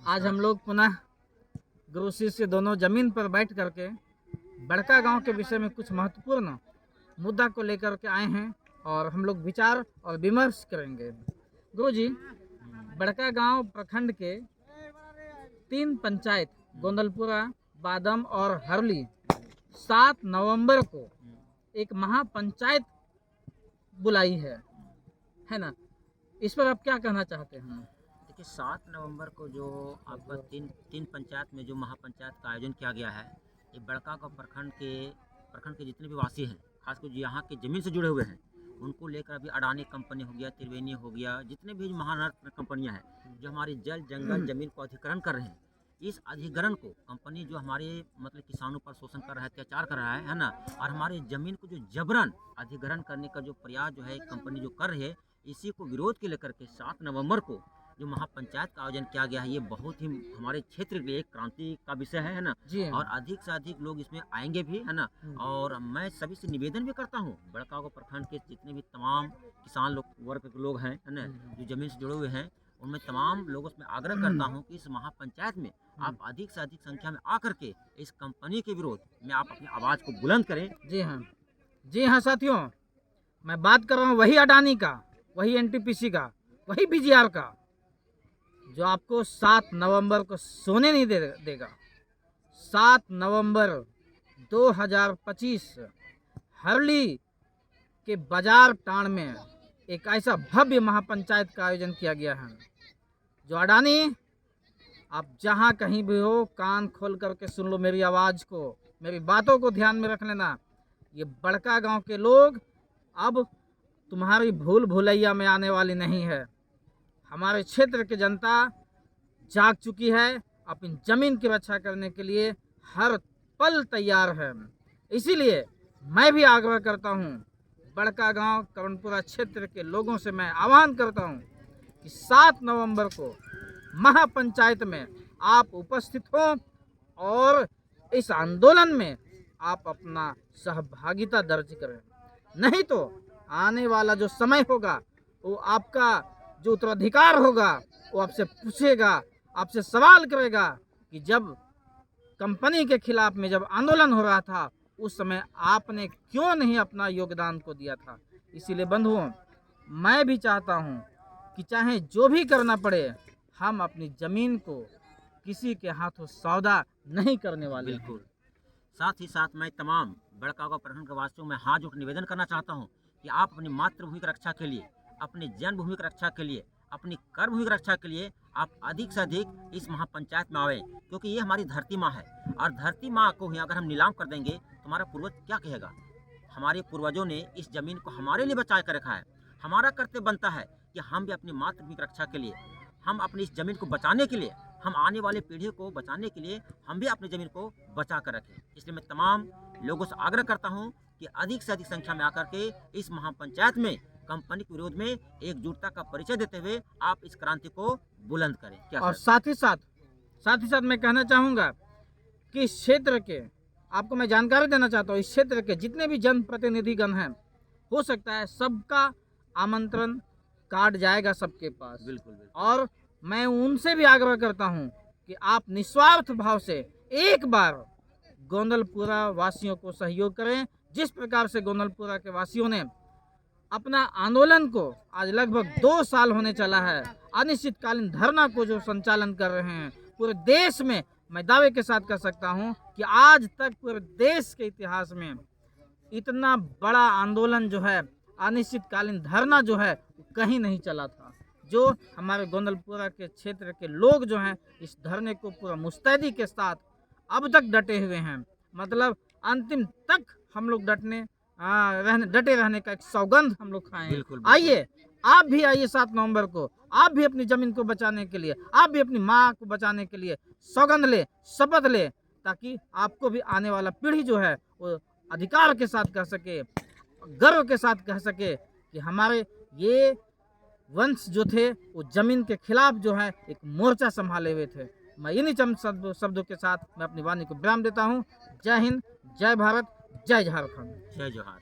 आज हम लोग पुनः गुरु शिष्य दोनों जमीन पर बैठ करके बड़का गांव के विषय में कुछ महत्वपूर्ण मुद्दा को लेकर के आए हैं और हम लोग विचार और विमर्श करेंगे। गुरु जी, बड़का गांव प्रखंड के 3 पंचायत गोंदलपुरा, बादम और हरली 7 नवंबर को एक महापंचायत बुलाई है ना? इस पर आप क्या कहना चाहते हैं? देखिए, 7 नवंबर को जो आपका तीन पंचायत में जो महापंचायत का आयोजन किया गया है, ये बड़कागांव प्रखंड के जितने भी वासी हैं, खासकर जो यहाँ के ज़मीन से जुड़े हुए हैं, उनको लेकर अभी अडानी कंपनी हो गया, त्रिवेणी हो गया, जितने भी महानगर कंपनियाँ हैं जो हमारी जल जंगल ज़मीन को अधिग्रहण कर रहे हैं, इस अधिग्रहण को कंपनी जो हमारे मतलब किसानों पर शोषण कर रहा है, अत्याचार कर रहा है ना, और हमारे ज़मीन को जो जबरन अधिग्रहण करने का जो प्रयास जो है कंपनी जो कर रही है, इसी को विरोध के लेकर के 7 नवंबर को जो महापंचायत का आयोजन किया गया है, ये बहुत ही हमारे क्षेत्र के लिए एक क्रांति का विषय है ना। और अधिक से अधिक लोग इसमें आएंगे भी, है ना। और मैं सभी से निवेदन भी करता हूँ, बड़कागांव प्रखंड के जितने भी तमाम किसान वर्ग के लोग हैं, है ना, जो जमीन से जुड़े हुए हैं, उनमें तमाम लोगों से आग्रह करता हूँ कि इस महापंचायत में आप अधिक से अधिक संख्या में आकर के इस कंपनी के विरोध में आप अपनी आवाज़ को बुलंद करें। जी हाँ साथियों, मैं बात कर रहा हूँ वही अडानी का, वही एनटीपीसी का, वही बीजीआर का, जो आपको 7 नवंबर को सोने नहीं देगा। 7 नवंबर 2025 हरली के बाजार टाण में एक ऐसा भव्य महापंचायत का आयोजन किया गया है। जो अडानी, आप जहां कहीं भी हो, कान खोल करके सुन लो मेरी आवाज़ को, मेरी बातों को ध्यान में रख लेना। ये बड़का गांव के लोग अब तुम्हारी भूल भुलैया में आने वाली नहीं है। हमारे क्षेत्र की जनता जाग चुकी है, अपनी जमीन की रक्षा करने के लिए हर पल तैयार है। इसीलिए मैं भी आग्रह करता हूँ, बड़का गांव कर्णपुरा क्षेत्र के लोगों से मैं आह्वान करता हूँ कि 7 नवंबर को महापंचायत में आप उपस्थित हो और इस आंदोलन में आप अपना सहभागिता दर्ज करें। नहीं तो आने वाला जो समय होगा, वो आपका जो उत्तराधिकार होगा, वो आपसे पूछेगा, आपसे सवाल करेगा कि जब कंपनी के खिलाफ में जब आंदोलन हो रहा था, उस समय आपने क्यों नहीं अपना योगदान को दिया था। इसीलिए बंधुओं, मैं भी चाहता हूँ कि चाहे जो भी करना पड़े, हम अपनी ज़मीन को किसी के हाथों सौदा नहीं करने वाले। बिल्कुल। साथ ही साथ मैं तमाम बड़कागांव प्रखंड के वासियों में हाथ जोड़ निवेदन करना चाहता हूँ कि आप अपनी मातृभूमि की रक्षा के लिए, अपनी जन्मभूमि की रक्षा के लिए, अपनी कर्मभूमि की रक्षा के लिए आप अधिक से अधिक इस महापंचायत में आवें, क्योंकि ये हमारी धरती माँ है। और धरती माँ को ही अगर हम नीलाम कर देंगे तो हमारा पूर्वज क्या कहेगा। हमारे पूर्वजों ने इस ज़मीन को हमारे लिए बचा कर रखा है। हमारा कर्तव्य बनता है कि हम भी अपनी मातृभूमि की रक्षा के लिए, हम अपनी इस ज़मीन को बचाने के लिए, हम आने वाले पीढ़ी को बचाने के लिए हम भी अपनी ज़मीन को बचा कर रखें। इसलिए मैं तमाम लोगों से आग्रह करता हूँ कि अधिक से अधिक संख्या में आकर के इस महापंचायत में कंपनी के विरोध में एकजुटता का परिचय देते हुए आप इस क्रांति को बुलंद करें। क्या और साथ ही साथ मैं कहना चाहूँगा कि इस क्षेत्र के, आपको मैं जानकारी देना चाहता हूँ, इस क्षेत्र के जितने भी जनप्रतिनिधिगण हैं, हो सकता है सबका आमंत्रण कार्ड जाएगा सबके पास। बिल्कुल। और मैं उनसे भी आग्रह करता हूँ कि आप निस्वार्थ भाव से एक बार गोंदलपुरा वासियों को सहयोग करें। जिस प्रकार से गोंदलपुरा के वासियों ने अपना आंदोलन को, आज लगभग 2 साल होने चला है, अनिश्चितकालीन धरना को जो संचालन कर रहे हैं पूरे देश में, मैं दावे के साथ कह सकता हूं कि आज तक पूरे देश के इतिहास में इतना बड़ा आंदोलन जो है, अनिश्चितकालीन धरना जो है, कहीं नहीं चला था। जो हमारे गोंदलपुरा के क्षेत्र के लोग जो हैं, इस धरने को पूरा मुस्तैदी के साथ अब तक डटे हुए हैं। मतलब अंतिम तक हम लोग डटे रहने का एक सौगंध हम लोग खाएं। आइए, आप भी आइए 7 नवंबर को, आप भी अपनी ज़मीन को बचाने के लिए, आप भी अपनी माँ को बचाने के लिए सौगंध ले, शपथ ले, ताकि आपको भी आने वाला पीढ़ी जो है वो अधिकार के साथ कह सके, गर्व के साथ कह सके कि हमारे ये वंश जो थे वो ज़मीन के खिलाफ जो है एक मोर्चा संभाले हुए थे। मैं इन्हीं चंद शब्दों के साथ मैं अपनी वाणी को विराम देता हूँ। जय हिंद, जय भारत, जय झारखंड, जय जोहार।